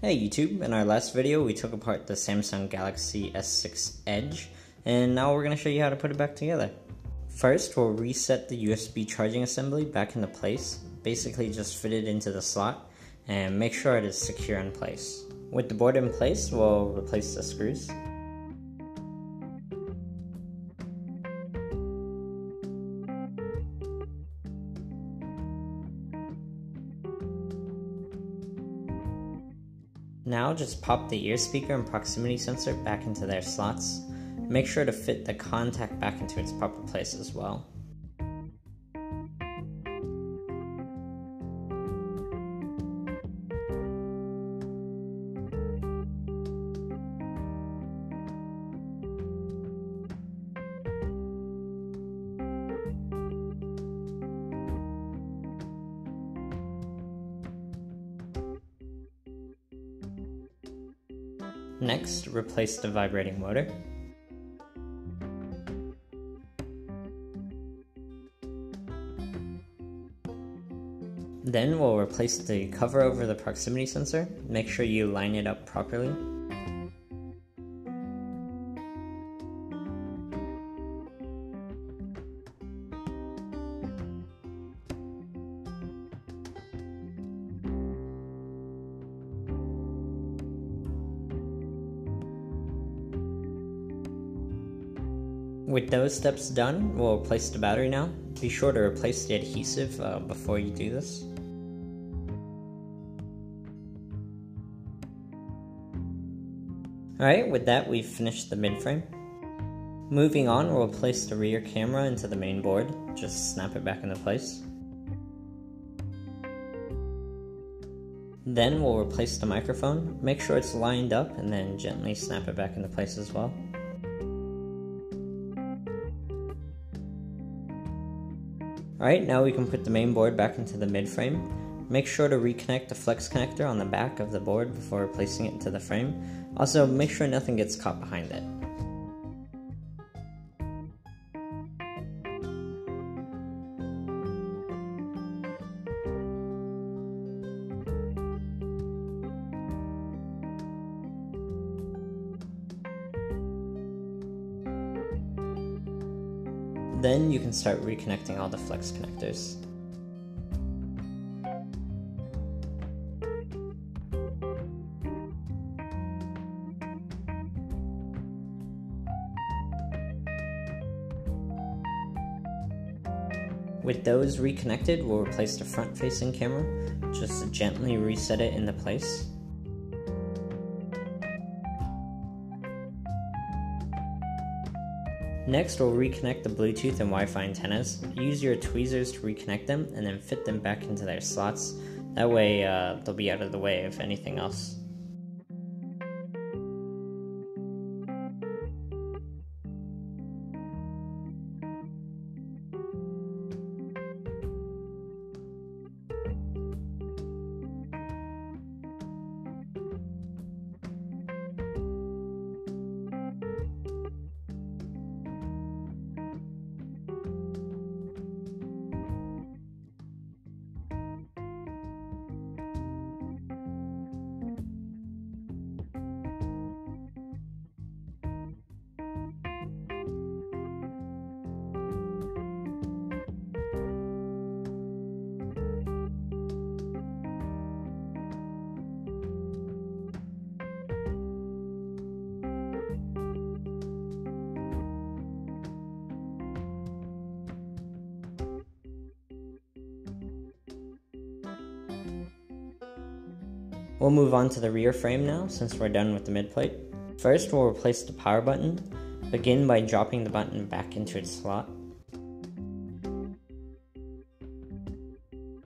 Hey YouTube, in our last video we took apart the Samsung Galaxy S6 Edge, and now we're going to show you how to put it back together. First, we'll reset the USB charging assembly back into place, basically just fit it into the slot, and make sure it is secure in place. With the board in place, we'll replace the screws. Now just pop the ear speaker and proximity sensor back into their slots. Make sure to fit the contact back into its proper place as well. Next, replace the vibrating motor. Then we'll replace the cover over the proximity sensor. Make sure you line it up properly. With those steps done, we'll replace the battery now. Be sure to replace the adhesive before you do this. Alright, with that we've finished the mid-frame. Moving on, we'll place the rear camera into the main board. Just snap it back into place. Then we'll replace the microphone. Make sure it's lined up and then gently snap it back into place as well. Alright, now we can put the main board back into the mid-frame. Make sure to reconnect the flex connector on the back of the board before replacing it into the frame. Also, make sure nothing gets caught behind it. Then you can start reconnecting all the flex connectors. With those reconnected, we'll replace the front-facing camera. Just gently reset it into place. Next, we'll reconnect the Bluetooth and Wi-Fi antennas. Use your tweezers to reconnect them and then fit them back into their slots. That way they'll be out of the way of anything else. We'll move on to the rear frame now, since we're done with the mid-plate. First, we'll replace the power button. Begin by dropping the button back into its slot.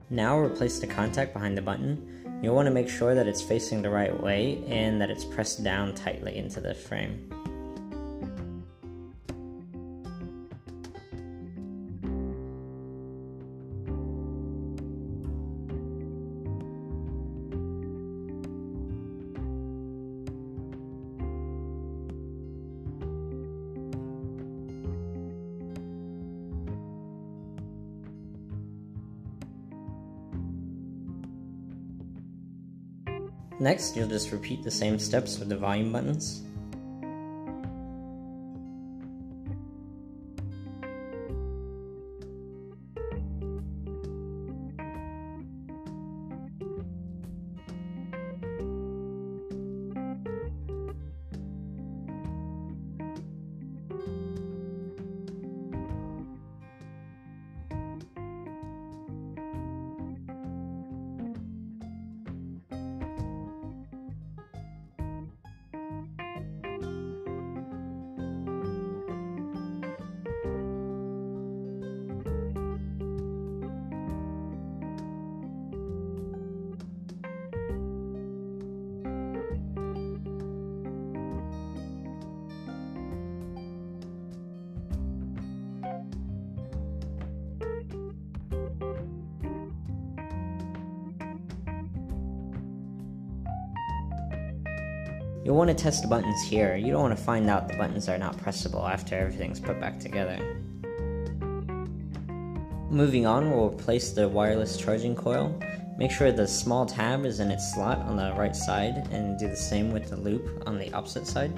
Now replace the contact behind the button. You'll want to make sure that it's facing the right way and that it's pressed down tightly into the frame. Next, you'll just repeat the same steps with the volume buttons. You'll want to test the buttons here. You don't want to find out the buttons are not pressable after everything's put back together. Moving on, we'll replace the wireless charging coil. Make sure the small tab is in its slot on the right side, and do the same with the loop on the opposite side.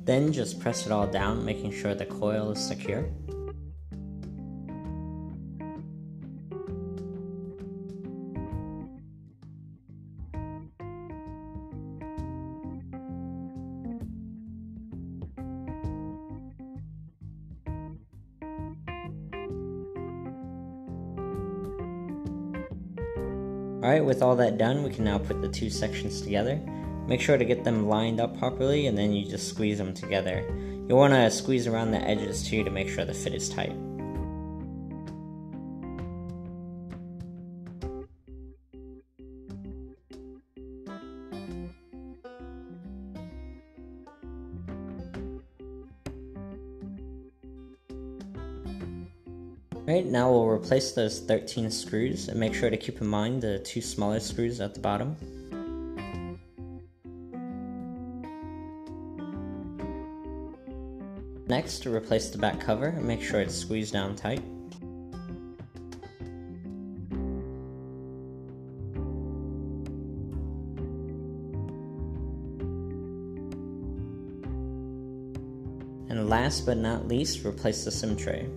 Then just press it all down, making sure the coil is secure. Alright, with all that done, we can now put the two sections together. Make sure to get them lined up properly, and then you just squeeze them together. You'll want to squeeze around the edges too to make sure the fit is tight. Alright, now we'll replace those 13 screws, and make sure to keep in mind the two smaller screws at the bottom. Next, to replace the back cover, and make sure it's squeezed down tight. And last but not least, replace the SIM tray.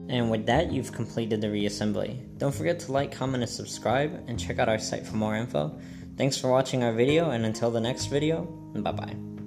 And with that, you've completed the reassembly. Don't forget to like, comment, and subscribe, and check out our site for more info. Thanks for watching our video, and until the next video, bye bye.